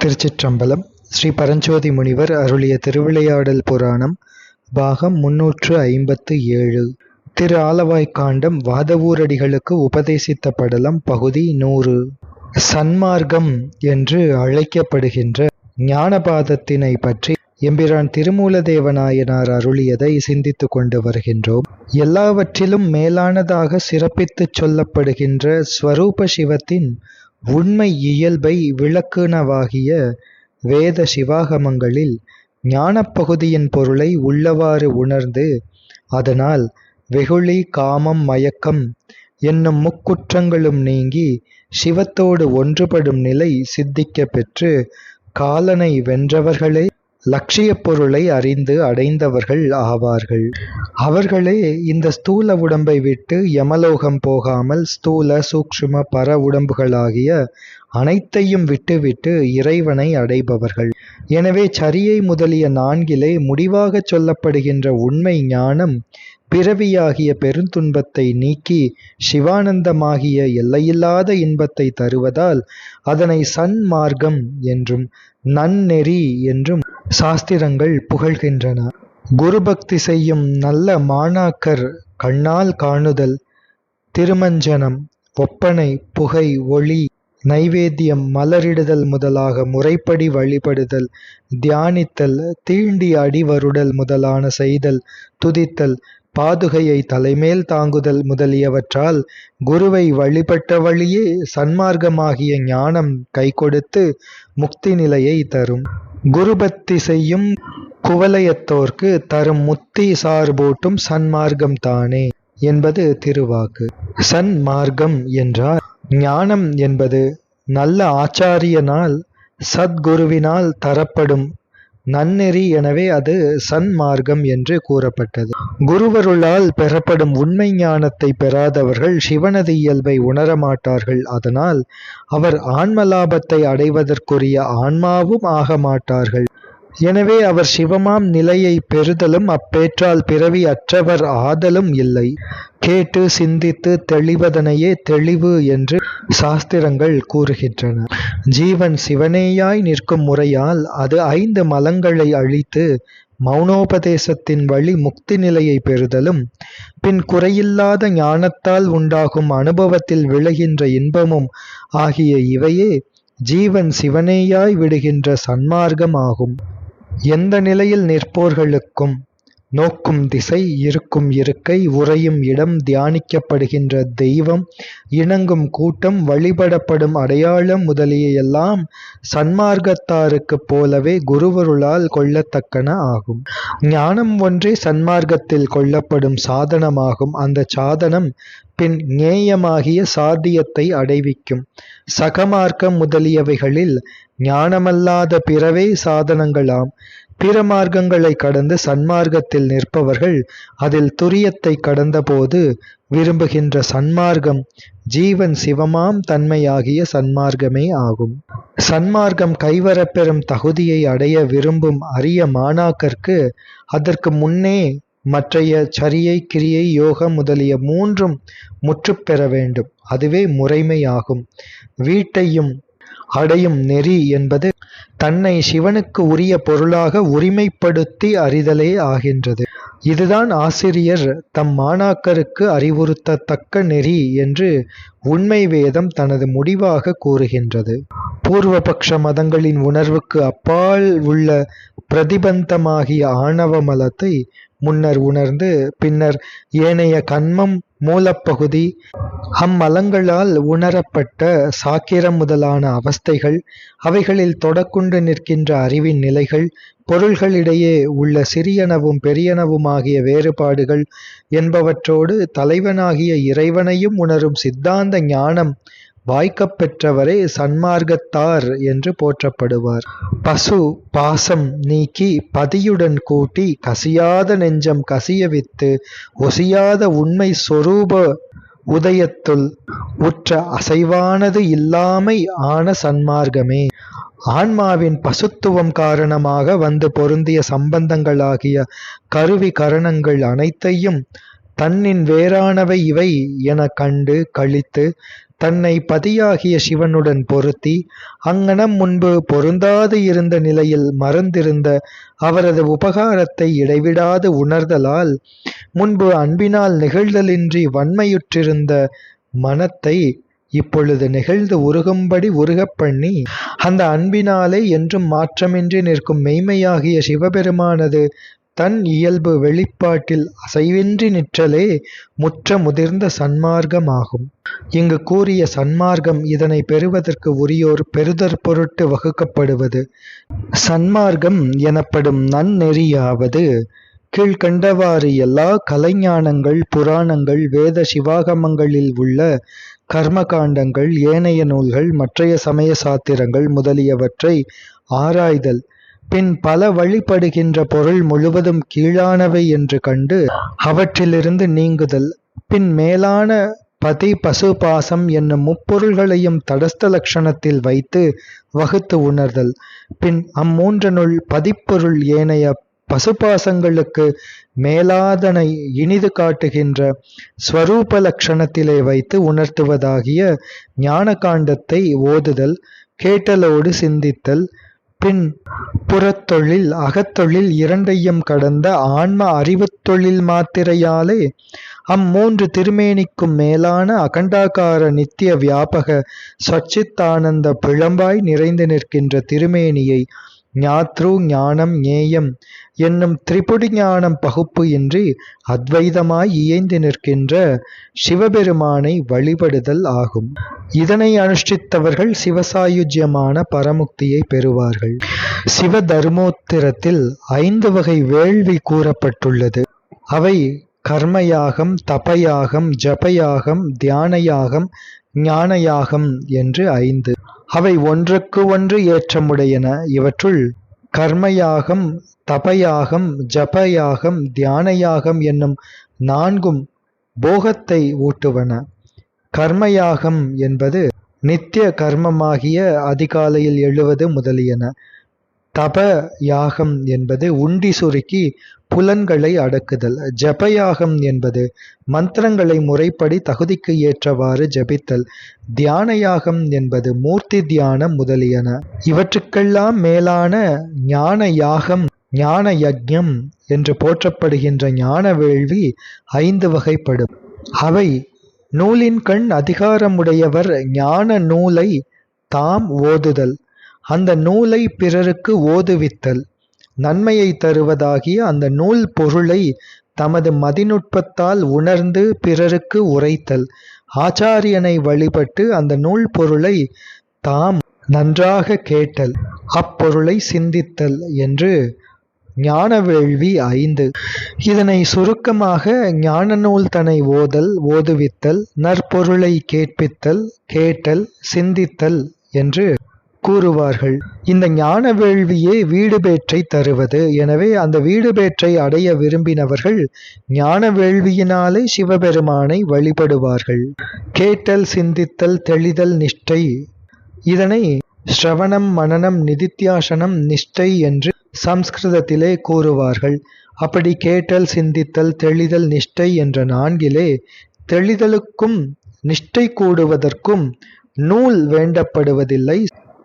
திருச்சிற்றம்பலம். ஸ்ரீ பரஞ்சோதி முனிவர் அருளிய திருவிளையாடல் புராணம் பாகம் 357. திரு ஆலவாய்க்காண்டம் வாதவூரடிகளுக்கு உபதேசித்த படலம் பகுதி 100. சன்மார்க்கம் என்று அழைக்கப்படுகின்ற ஞானபாதத்தினை பற்றி எம்பிரான் திருமூலதேவநாயனார் அருளியதை சிந்தித்து கொண்டு வருகின்றோம். எல்லாவற்றிலும் மேலானதாக சிறப்பித்துச் சொல்லப்படுகின்ற ஸ்வரூப சிவத்தின் உண்மை இயல்பை விளக்குனவாகிய வேத சிவாகமங்களில் ஞானப்பகுதியின் பொருளை உள்ளவாறு உணர்ந்து அதனால் வெகுளி, காமம், மயக்கம் என்னும் முக்குற்றங்களும் நீங்கி சிவத்தோடு ஒன்றுபடும் நிலை சித்திக்கப் பெற்று காலனை வென்றவர்களே லட்சிய பொருளை அறிந்து அடைந்தவர்கள் ஆவார்கள். அவர்களே இந்த ஸ்தூல உடம்பை விட்டு யமலோகம் போகாமல் ஸ்தூல, சூக்ஷ்ம, பர உடம்புகளாகிய அனைத்தையும் விட்டுவிட்டு இறைவனை அடைபவர்கள். எனவே சரியை முதலிய நான்கிலே முடிவாகச் சொல்லப்படுகின்ற உண்மை ஞானம் பிறவியாகிய பெருந்துன்பத்தை நீக்கி சிவானந்தமாகிய எல்லையில்லாத இன்பத்தை தருவதால் அதனை சன்மார்க்கம் என்றும் நன்னெறி என்றும் சாஸ்திரங்கள் புகழ்கின்றன. குருபக்தி செய்யும் நல்ல மாணாக்கர் கண்ணால் காணுதல், திருமஞ்சனம், ஒப்பனை, புகை, ஒளி, நைவேத்தியம், மலரிடுதல் முதலாக முறைப்படி வழிபடுதல், தியானித்தல், தீண்டி அடிவருடல் முதலான செய்தல், துதித்தல், பாதுகையை தலைமேல் தாங்குதல் முதலியவற்றால் குருவை வழிபட்ட வழியே சன்மார்க்கமாகிய ஞானம் கைகொடுத்து முக்தி நிலையை தரும். குருபக்தி செய்யும் குவலயத்தோர்க்கு தரும் முத்தி சார்பூட்டும் சன்மார்க்கம் தானே என்பது திருவாக்கு. சன்மார்க்கம் என்றால் ஞானம் என்பது நல்ல ஆச்சாரியனால் சத்குருவினால் தரப்படும் நன்னெறி. எனவே அது சன்மார்க்கம் என்று கூறப்பட்டது. குருவருளால் பெறப்படும் உண்மை ஞானத்தை பெறாதவர்கள் சிவனது இயல்பை உணரமாட்டார்கள். அதனால் அவர் ஆன்ம லாபத்தை அடைவதற்குரிய ஆன்மாவும் ஆக மாட்டார்கள். எனவே அவர் சிவமாம் நிலையை பெறுதலும் அப்பேற்றால் பிறவி அற்றவர் ஆதலும் இல்லை. கேட்டு சிந்தித்து தெளிவதனையே தெளிவு என்று சாஸ்திரங்கள் கூறுகின்றன. ஜீவன் சிவனேயாய் நிற்கும் முறையால் அது 5 மலங்களை அழித்து மௌனோபதேசத்தின் வழி முக்தி நிலையை பெறுதலும் பின் குறையில்லாத ஞானத்தால் உண்டாகும் அனுபவத்தில் விளைகின்ற இன்பமும் ஆகிய இவையே ஜீவன் சிவனேயாய் விடுகின்ற சன்மார்க்கம் ஆகும். எந்த நிலையில் நிற்போர்களுக்கும் நோக்கும் திசை, இருக்கும் இருக்கை, உறையும் இடம், தியானிக்கப்படுகின்ற தெய்வம், இணங்கும் கூட்டம், வழிபடப்படும் அடையாளம் முதலிய எல்லாம் சன்மார்க்கத்தாருக்கு போலவே குருவருளால் கொள்ளத்தக்கன ஆகும். ஞானம் ஒன்றே சன்மார்க்கத்தில் கொள்ளப்படும் சாதனமாகும். அந்த சாதனம் பின் ஞேயமாகிய சாத்தியத்தை அடைவிக்கும். சகமார்க்கம் முதலியவைகளில் ஞானமல்லாத பிறவே சாதனங்களாம். பிற மார்க்கங்களை கடந்து சன்மார்க்கத்தில் நிற்பவர்கள் அதில் துரியத்தை கடந்தபோது விரும்புகின்ற சன்மார்க்கம் ஜீவன் சிவமாம் தன்மையாகிய சன்மார்க்கமே ஆகும். சன்மார்க்கம் கைவரப்பெறும் தகுதியை அடைய விரும்பும் அரிய மாணாக்கர்க்கு அதற்கு முன்னே மற்றைய சரியை, கிரியை, யோகம் முதலிய 3ம் முற்றுப்பெற வேண்டும். அதுவே முறைமையாகும். வீட்டையும் அடையும் நெறி என்பது தன்னை சிவனுக்கு உரிய பொருளாக உரிமைப்படுத்தி அறிதலே ஆகின்றது. இதுதான் ஆசிரியர் தம் மாணாக்கருக்கு அறிவுறுத்தத்தக்க நெறி என்று உண்மை வேதம் தனது முடிவாக கூறுகின்றது. பூர்வபக்ஷ மதங்களின் உணர்வுக்கு அப்பால் உள்ள பிரதிபந்தமாகிய ஆணவ மலத்தை முன்னர் உணர்ந்து பின்னர் ஏனைய கன்மம் மூலப்பகுதி அம்மலங்களால் உணரப்பட்ட சாக்கிரம் முதலான அவஸ்தைகள், அவைகளில் தொடக்குண்டு நிற்கின்ற அறிவின் நிலைகள், பொருள்களிடையே உள்ள சிறியனவும் பெரியனவுமாகிய வேறுபாடுகள் என்பவற்றோடு தலைவனாகிய இறைவனையும் உணரும் சித்தாந்த ஞானம் வாய்க்கப் பெற்றவரே சன்மார்க்கத்தார் என்று போற்றப்படுவார். பசு பாசம் நீக்கி பதியுடன் கூட்டி கசியாத நெஞ்சம் கசியவித்து ஒசியாத உண்மை சொரூப உதயத்துள் உற்ற அசைவானது இல்லாமை ஆன சன்மார்க்கமே. ஆன்மாவின் பசுத்துவம் காரணமாக வந்து பொருந்திய சம்பந்தங்களாகிய கருவி கரணங்கள் அனைத்தையும் தன்னின் வேறானவை இவை என கண்டு கழித்து தன்னை பதியாகிய சிவனுடன் பொருத்தி அங்ஙனம் முன்பு பொருந்தாது இருந்த நிலையில் மறந்திருந்த அவரது உபகாரத்தை இடைவிடாது உணர்தலால் முன்பு அன்பினால் நிகழ்தலின்றி வன்மையுற்றிருந்த மனத்தை இப்பொழுது நிகழ்ந்து உருகும்படி உருகப் பண்ணி அந்த அன்பினாலே என்றும் மாற்றமின்றி நிற்கும் மெய்மையாகிய சிவபெருமானது தன் இயல்பு வெளிப்பாட்டில் அசைவின்றி நிற்றலே முற்ற முதிர்ந்த சன்மார்க்கமாகும். இங்கு கூறிய சன்மார்க்கம் இதனை பெறுவதற்கு உரியோர் பெறுதற் பொருட்டு வகுக்கப்படுவது. சன்மார்க்கம் எனப்படும் நன்னெறியாவது கீழ்கண்டவாறு எல்லா கலைஞானங்கள், புராணங்கள், வேத சிவாகமங்களில் உள்ள கர்மகாண்டங்கள், ஏனைய நூல்கள், மற்றைய சமய சாத்திரங்கள் முதலியவற்றை ஆராய்தல், பின் பல வழிபடுகின்ற பொருள் முழுவதும் கீழானவை என்று கண்டு அவற்றிலிருந்து நீங்குதல், பின் மேலான பதி பசு பாசம் என்னும் முப்பொருள்களையும் தடஸ்த லட்சணத்தில் வைத்து வகுத்து உணர்தல், பின் அம்மூன்றனுள் பதிப்பொருள் ஏனைய பசுபாசங்களுக்கு மேலாதனை இனிது காட்டுகின்ற ஸ்வரூப லட்சணத்திலே வைத்து உணர்த்துவதாகிய ஞான காண்டத்தை ஓதுதல், கேட்டலோடு சிந்தித்தல், பின் புறத்தொழில் அகத்தொழில் இரண்டையும் கடந்த ஆன்ம அறிவுத்தொழில் மாத்திரையாலே அம்மூன்று திருமேனிக்கும் மேலான அகண்டாகார நித்திய வியாபக சச்சித்தானந்த பிழம்பாய் நிறைந்து நிற்கின்ற திருமேனியை ஞாத்ரு ஞானம் ஞேயம் என்னும் திரிபுடி ஞானம் பகுப்பு இன்றி அத்வைதமாய் இயைந்து நிற்கின்ற சிவபெருமானை வழிபடுதல் ஆகும். இதனை அனுஷ்டித்தவர்கள் சிவசாயுஜ்யமான பரமுக்தியை பெறுவார்கள். சிவ தர்மோத்திரத்தில் 5 வகை வேள்வி கூறப்பட்டுள்ளது. அவை கர்மயாகம், தபயாகம், ஜபயாகம், தியானயாகம், ஞானயாகம் என்று 5. அவை ஒன்றுக்கு ஒன்று ஏற்றமுடையன. இவற்றுள் கர்மயாகம், தபயாகம், ஜபயாகம், தியானயாகம் என்னும் 4ம் போகத்தை ஊட்டுவன. கர்மயாகம் என்பது நித்திய கர்மமாகிய அதிகாலையில் எழுவது முதலியன. தப யாகம் என்பது உண்டி சுருக்கி புலன்களை அடக்குதல். ஜபயாகம் என்பது மந்திரங்களை முறைப்படி தகுதிக்கு ஏற்றவாறு ஜபித்தல். தியான யாகம் என்பது மூர்த்தி தியானம் முதலியன. இவற்றுக்கெல்லாம் மேலான ஞான யாகம், ஞான யஜ்ஞம் என்று போற்றப்படுகின்ற ஞான வேள்வி 5 வகைப்படும். அவை நூலின் கண் அதிகாரமுடையவர் ஞான நூலை தாம் ஓதுதல், அந்த நூலை பிறருக்கு ஓதுவித்தல், நன்மையை தருவதாகிய அந்த நூல் பொருளை தமது மதிநுட்பத்தால் உணர்ந்து பிறருக்கு உரைத்தல், ஆச்சாரியனை வழிபட்டு அந்த நூல் பொருளை தாம் நன்றாக கேட்டல், அப்பொருளை சிந்தித்தல் என்று ஞான வேள்வி 5. இதனை சுருக்கமாக ஞான நூல் தனை ஓதல், ஓதுவித்தல், நற்பொருளை கேட்பித்தல், கேட்டல், சிந்தித்தல் என்று கூறுவார்கள். இந்த ஞான வேள்வியே வீடு பேற்றை தருவது. எனவே அந்த வீடு பேற்றை அடைய விரும்பினவர்கள் ஞான வேள்வியினாலே சிவபெருமானை வழிபடுவார்கள். கேட்டல், சிந்தித்தல், தெளிதல், நிஷ்டை, இதனை ஸ்ரவணம், மனனம், நிதித்தியாசனம், நிஷ்டை என்று சம்ஸ்கிருதத்திலே கூறுவார்கள். அப்படி கேட்டல், சிந்தித்தல், தெளிதல், நிஷ்டை என்ற 4லே தெளிதலுக்கும் நிஷ்டை கூடுவதற்கும் நூல் வேண்டப்படுவதில்லை.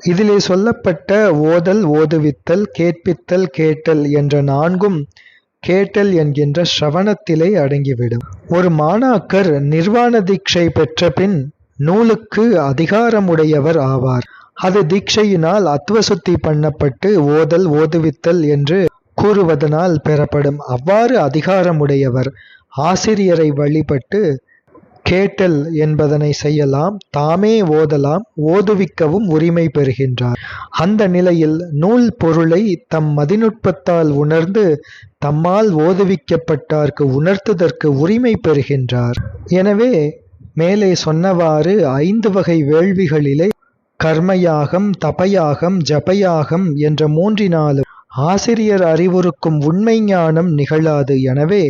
இதிலே சொல்லப்பட்ட ஓதல், ஓதுவித்தல், கேட்பித்தல், கேட்டல் என்ற 4ம் கேட்டல் என்கின்ற ஸ்ரவணத்திலே அடங்கிவிடும். ஒரு மாணாக்கர் நிர்வாண தீட்சை பெற்ற பின் நூலுக்கு அதிகாரமுடையவர் ஆவார். அது தீட்சையினால் அத்வசுத்தி பண்ணப்பட்டு ஓதல், ஓதுவித்தல் என்று கூறுவதனால் பெறப்படும். அவ்வாறு அதிகாரமுடையவர் ஆசிரியரை வழிபட்டு கேட்டல் என்பதனை செய்யலாம், தாமே ஓதலாம், ஓதுவிக்கவும் உரிமை பெறுகின்றார். அந்த நிலையில் நூல் பொருளை தம் மதிநுட்பத்தால் உணர்ந்து தம்மால் ஓதுவிக்கப்பட்டார்க்கு உணர்த்துதற்கு உரிமை பெறுகின்றார். எனவே மேலே சொன்னவாறு 5 வகை வேள்விகளிலே கர்மயாகம், தபயாகம், ஜபயாகம் என்ற 3னாலும் ஆசிரியர் அறிவுறுக்கும் உண்மை ஞானம் நிகழாது. எனவே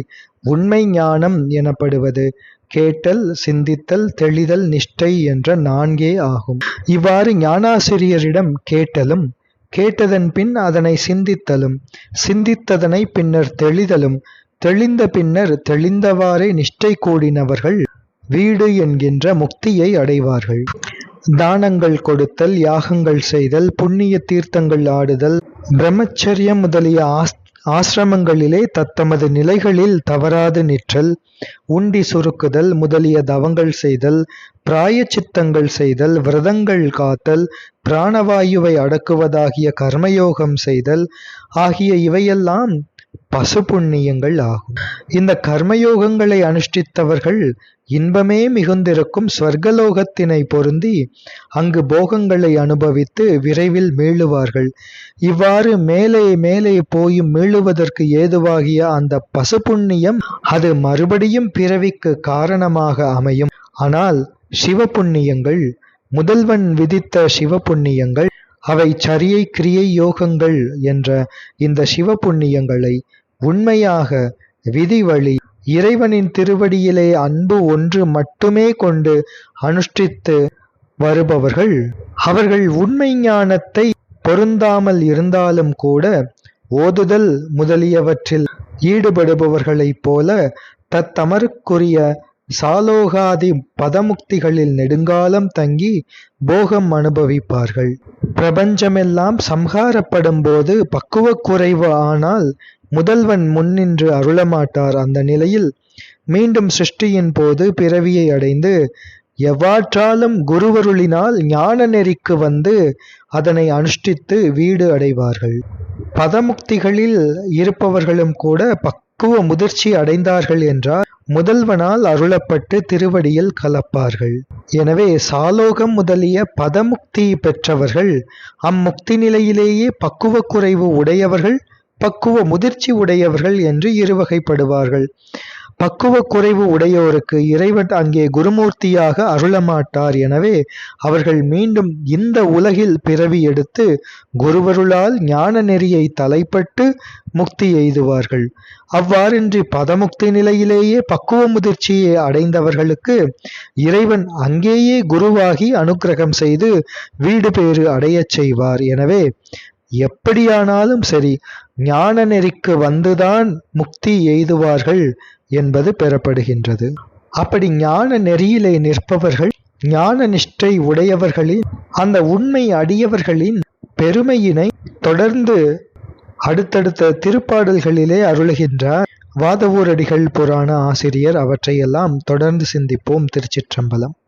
உண்மை ஞானம் எனப்படுவது கேட்டல், சிந்தித்தல், தெளிதல், நிஷ்டை என்ற 4 ஆகும். இவ்வாறு ஞானாசிரியரிடம் கேட்டலும், கேட்டதன் பின் அதனை சிந்தித்தலும், சிந்தித்ததனை பின்னர் தெளிதலும், தெளிந்த பின்னர் தெளிந்தவாறே நிஷ்டை கூடினவர்கள் வீடு என்கின்ற முக்தியை அடைவார்கள். தானங்கள் கொடுத்தல், யாகங்கள் செய்தல், புண்ணிய தீர்த்தங்கள் ஆடுதல், பிரம்மச்சரியம் முதலிய ஆசிரமங்களிலே தத்தமது நிலைகளில் தவறாது நிற்றல், உண்டி சுருக்குதல் முதலிய தவங்கள் செய்தல், பிராயச்சித்தங்கள் செய்தல், விரதங்கள் காத்தல், பிராணவாயுவை அடக்குவதாகிய கர்மயோகம் செய்தல் ஆகிய இவையெல்லாம் பசு புண்ணியங்கள் ஆகும். இந்த கர்மயோகங்களை அனுஷ்டித்தவர்கள் இன்பமே மிகுந்திருக்கும் ஸ்வர்கலோகத்தினை பொருந்தி அங்கு போகங்களை அனுபவித்து விரைவில் மீளுவார்கள். இவ்வாறு மேலே மேலே போயும் மீளுவதற்கு ஏதுவாகிய அந்த பசு புண்ணியம் அது மறுபடியும் பிறவிக்கு காரணமாக அமையும். ஆனால் சிவபுண்ணியங்கள், முதல்வன் விதித்த சிவபுண்ணியங்கள், அவை சரியை கிரியை யோகங்கள் என்ற இந்த சிவபுண்ணியங்களை உண்மையாக விதி வழி இறைவனின் திருவடியிலே அன்பு ஒன்று மட்டுமே கொண்டு அனுஷ்டித்து வருபவர்கள், அவர்கள் உண்மை ஞானத்தை பொருந்தாமல் இருந்தாலும் கூட ஓதுதல் முதலியவற்றில் ஈடுபடுபவர்களைப் போல தத்தமருக்குரிய சாலோகாதி பதமுக்திகளில் நெடுங்காலம் தங்கி போகம் அனுபவிப்பார்கள். பிரபஞ்சமெல்லாம் சம்ஹாரப்படும் போது பக்குவக் குறைவு ஆனால் முதல்வன் முன்னின்று அருளமாட்டார். அந்த நிலையில் மீண்டும் சிருஷ்டியின் போது பிறவியை அடைந்து எவ்வாற்றாலும் குருவருளினால் ஞான நெறிக்கு வந்து அதனை அனுஷ்டித்து வீடு அடைவார்கள். பதமுக்திகளில் இருப்பவர்களும் கூட பக்குவ முதிர்ச்சி அடைந்தார்கள் என்றால் முதல்வனால் அருளப்பட்டு திருவடியில் கலப்பார்கள். எனவே சாலோகம் முதலிய பதமுக்தி பெற்றவர்கள் அம்முக்தி நிலையிலேயே பக்குவ குறைவு உடையவர்கள், பக்குவ முதிர்ச்சி உடையவர்கள் என்று இருவகைப்படுவார்கள். பக்குவ குறைவு உடையோருக்கு இறைவன் அங்கே குருமூர்த்தியாக அருளமாட்டார். எனவே அவர்கள் மீண்டும் இந்த உலகில் பிறவி எடுத்து குருவருளால் ஞான நெறியை தலைப்பட்டு முக்தி எய்துவார்கள். அவ்வாறின்றி பதமுக்தி நிலையிலேயே பக்குவ முதிர்ச்சியை அடைந்தவர்களுக்கு இறைவன் அங்கேயே குருவாகி அனுக்கிரகம் செய்து வீடு பேறு அடையச் செய்வார். எனவே எப்படியானாலும் சரி ஞான நெறிக்கு வந்துதான் முக்தி எய்துவார்கள் என்பது பெறப்படுகின்றது. அப்படி ஞான நெறியிலே நிற்பவர்கள், ஞான நிஷ்டை உடையவர்களின் அந்த உண்மை அடியவர்களின் பெருமையினை தொடர்ந்து அடுத்தடுத்த திருப்பாடல்களிலே அருளுகின்றார் வாதவூரடிகள் புராண ஆசிரியர். அவற்றையெல்லாம் தொடர்ந்து சிந்திப்போம். திருச்சிற்றம்பலம்.